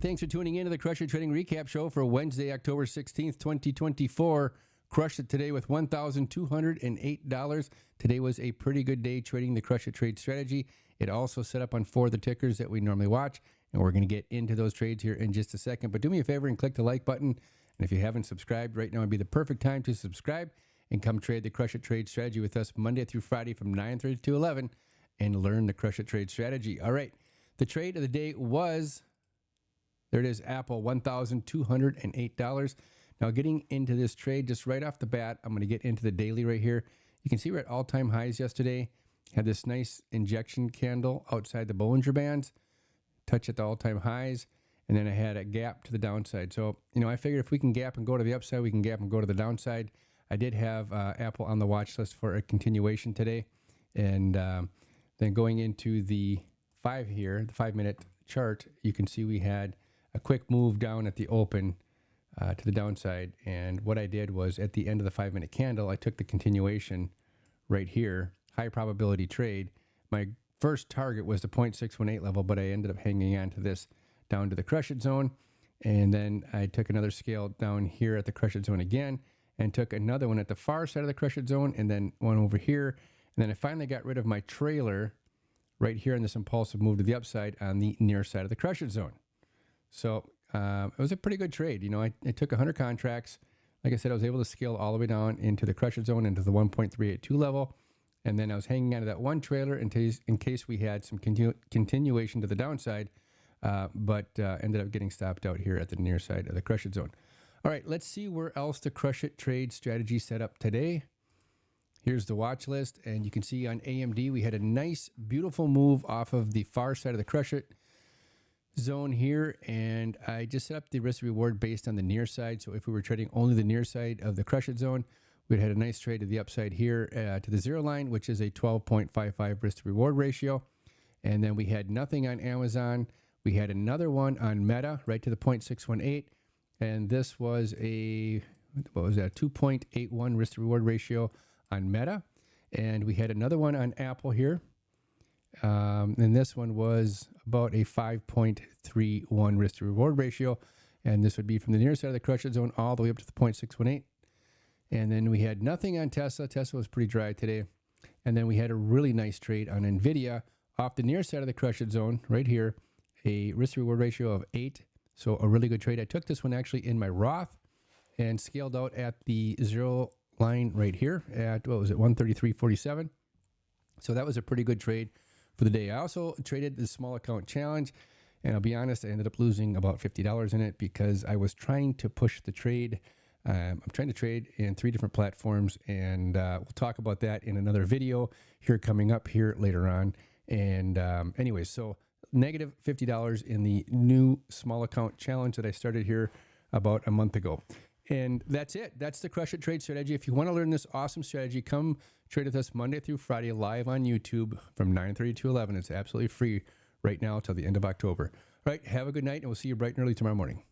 thanks for tuning in to the Crush It Trading Recap Show for Wednesday, October 16th, 2024. Crushed it today with $1,208. Today was a pretty good day trading the Crush It Trade strategy. It also set up on 4 of the tickers that we normally watch, and we're going to get into those trades here in just a second. But do me a favor and click the like button. And if you haven't subscribed, right now would be the perfect time to subscribe and come trade the Crush It Trade strategy with us Monday through Friday from 9:30 to 11 and learn the Crush It Trade strategy. All right, the trade of the day was, there it is, Apple, $1,208. Now, getting into this trade, just right off the bat, I'm going to get into the daily right here. You can see we're at all-time highs yesterday. Had this nice injection candle outside the Bollinger Bands, touch at the all-time highs, and then I had a gap to the downside. So, I figured if we can gap and go to the upside, we can gap and go to the downside. I did have Apple on the watch list for a continuation today. And then going into the 5-minute chart, you can see we had a quick move down at the open to the downside. And what I did was at the end of the 5-minute candle, I took the continuation right here, high probability trade. My first target was the 0.618 level, but I ended up hanging on to this down to the Crush It zone. And then I took another scale down here at the Crush It zone again and took another one at the far side of the Crush It zone and then one over here. And then I finally got rid of my trailer right here in this impulsive move to the upside on the near side of the Crush It zone. So it was a pretty good trade. I took 100 contracts. Like I said, I was able to scale all the way down into the Crush It zone, into the 1.382 level. And then I was hanging onto that one trailer in case we had some continuation to the downside, but ended up getting stopped out here at the near side of the Crush It zone. All right, let's see where else the Crush It trade strategy set up today. Here's the watch list, and you can see on AMD we had a nice, beautiful move off of the far side of the Crush It zone here, and I just set up the risk reward based on the near side. So if we were trading only the near side of the Crush It zone, we'd had a nice trade to the upside here to the zero line, which is a 12.55 risk to reward ratio. And then we had nothing on Amazon. We had another one on Meta right to the 0.618, and this was a 2.81 risk to reward ratio on Meta. And we had another one on Apple here. And this one was about a 5.31 risk to reward ratio. And this would be from the near side of the Crush It zone all the way up to the 0.618. And then we had nothing on Tesla. Tesla was pretty dry today. And then we had a really nice trade on NVIDIA off the near side of the Crush It zone right here, a risk to reward ratio of 8. So a really good trade. I took this one actually in my Roth and scaled out at the zero line right here at, 133.47. So that was a pretty good trade for the day. I also traded the small account challenge, and I'll be honest, I ended up losing about $50 in it because I was trying to push the trade. I'm trying to trade in 3 different platforms, and we'll talk about that in another video here coming up here later on. And anyways, so negative $50 in the new small account challenge that I started here about a month ago. And that's it. That's the Crush It Trade strategy. If you want to learn this awesome strategy, come trade with us Monday through Friday live on YouTube from 9:30 to 11. It's absolutely free right now till the end of October. All right, have a good night, and we'll see you bright and early tomorrow morning.